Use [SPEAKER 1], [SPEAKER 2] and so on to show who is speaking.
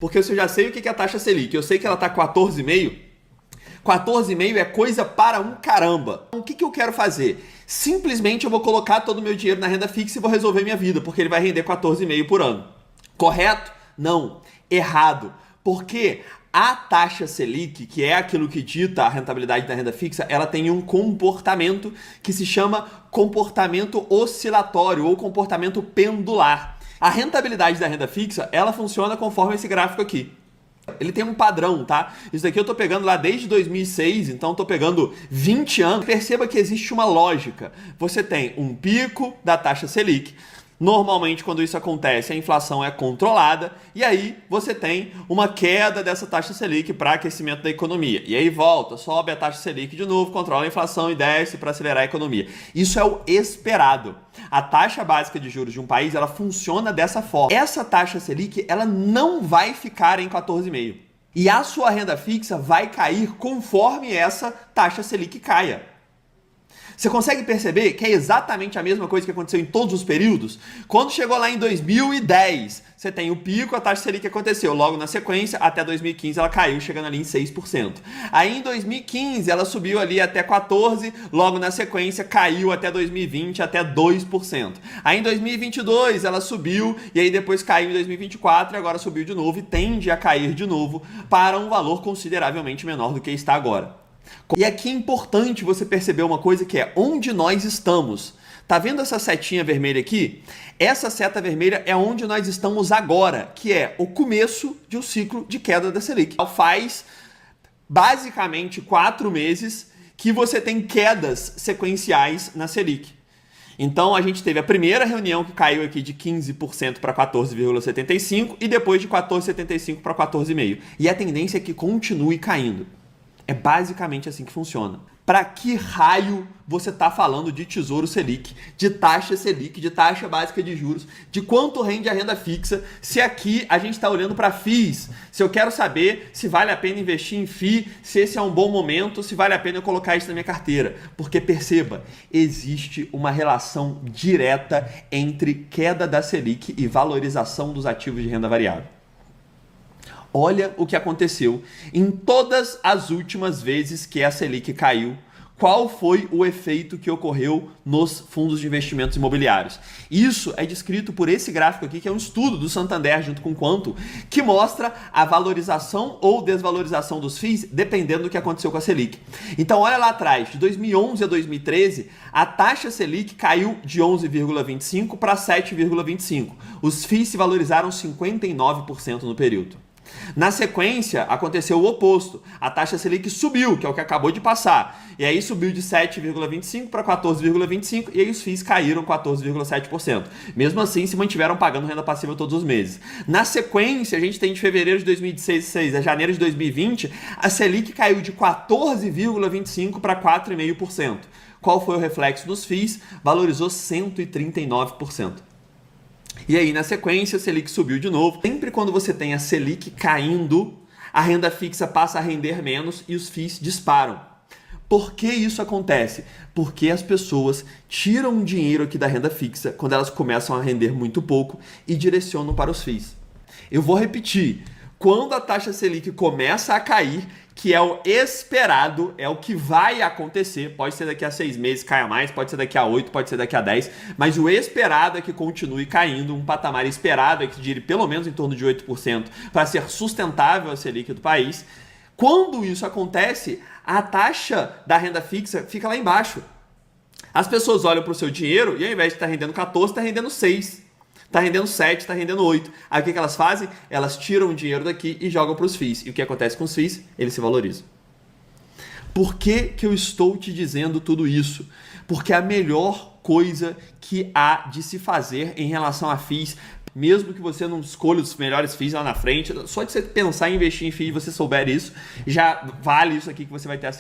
[SPEAKER 1] Porque se eu já sei o que é a taxa Selic, eu sei que ela está 14,5%, 14,5% é coisa para um caramba. Então, o que eu quero fazer? Simplesmente eu vou colocar todo o meu dinheiro na renda fixa e vou resolver minha vida, porque ele vai render 14,5% por ano. Correto? Não. Errado. Porque a taxa Selic, que é aquilo que dita a rentabilidade da renda fixa, ela tem um comportamento que se chama comportamento oscilatório ou comportamento pendular. A rentabilidade da renda fixa, ela funciona conforme esse gráfico aqui. Ele tem um padrão, tá? Isso daqui eu tô pegando lá desde 2006, então tô pegando 20 anos. Perceba que existe uma lógica. Você tem um pico da taxa Selic. Normalmente, quando isso acontece, a inflação é controlada e aí você tem uma queda dessa taxa Selic para aquecimento da economia. E aí volta, sobe a taxa Selic de novo, controla a inflação e desce para acelerar a economia. Isso é o esperado. A taxa básica de juros de um país, ela funciona dessa forma. Essa taxa Selic, ela não vai ficar em 14,5%. E a sua renda fixa vai cair conforme essa taxa Selic caia. Você consegue perceber que é exatamente a mesma coisa que aconteceu em todos os períodos? Quando chegou lá em 2010, você tem o pico, a taxa Selic aconteceu. Logo na sequência, até 2015 ela caiu, chegando ali em 6%. Aí em 2015 ela subiu ali até 14%, logo na sequência caiu até 2020, até 2%. Aí em 2022 ela subiu e aí depois caiu em 2024 e agora subiu de novo e tende a cair de novo para um valor consideravelmente menor do que está agora. E aqui é importante você perceber uma coisa que é onde nós estamos. Tá vendo essa setinha vermelha aqui? Essa seta vermelha é onde nós estamos agora, que é o começo de um ciclo de queda da Selic. Faz basicamente 4 meses que você tem quedas sequenciais na Selic. Então a gente teve a primeira reunião que caiu aqui de 15% para 14,75% e depois de 14,75% para 14,5%. E a tendência é que continue caindo. É basicamente assim que funciona. Para que raio você está falando de Tesouro Selic, de taxa Selic, de taxa básica de juros, de quanto rende a renda fixa, se aqui a gente está olhando para FIIs, se eu quero saber se vale a pena investir em FII, se esse é um bom momento, se vale a pena eu colocar isso na minha carteira. Porque perceba, existe uma relação direta entre queda da Selic e valorização dos ativos de renda variável. Olha o que aconteceu em todas as últimas vezes que a Selic caiu. Qual foi o efeito que ocorreu nos fundos de investimentos imobiliários? Isso é descrito por esse gráfico aqui, que é um estudo do Santander junto com o Quanto, que mostra a valorização ou desvalorização dos FIIs dependendo do que aconteceu com a Selic. Então olha lá atrás, de 2011 a 2013, a taxa Selic caiu de 11,25 para 7,25. Os FIIs se valorizaram 59% no período. Na sequência, aconteceu o oposto. A taxa Selic subiu, que é o que acabou de passar. E aí subiu de 7,25 para 14,25 e aí os FIIs caíram 14,7%. Mesmo assim, se mantiveram pagando renda passiva todos os meses. Na sequência, a gente tem de fevereiro de 2016 a janeiro de 2020, a Selic caiu de 14,25 para 4,5%. Qual foi o reflexo nos FIIs? Valorizou 139%. E aí, na sequência, a Selic subiu de novo. Sempre quando você tem a Selic caindo, a renda fixa passa a render menos e os FIIs disparam. Por que isso acontece? Porque as pessoas tiram dinheiro aqui da renda fixa quando elas começam a render muito pouco e direcionam para os FIIs. Eu vou repetir. Quando a taxa Selic começa a cair, que é o esperado, é o que vai acontecer, pode ser daqui a 6 meses caia mais, pode ser daqui a 8, pode ser daqui a 10, mas o esperado é que continue caindo, um patamar esperado é que gire pelo menos em torno de 8% para ser sustentável a Selic do país. Quando isso acontece, a taxa da renda fixa fica lá embaixo. As pessoas olham para o seu dinheiro e ao invés de estar rendendo 14, está rendendo 6. Está rendendo 7, está rendendo 8. Aí o que elas fazem? Elas tiram o dinheiro daqui e jogam para os FIIs. E o que acontece com os FIIs? Eles se valorizam. Por que eu estou te dizendo tudo isso? Porque a melhor coisa que há de se fazer em relação a FIIs, mesmo que você não escolha os melhores FIIs lá na frente, só de você pensar em investir em FIIs e você souber isso, já vale isso aqui que você vai ter assistido.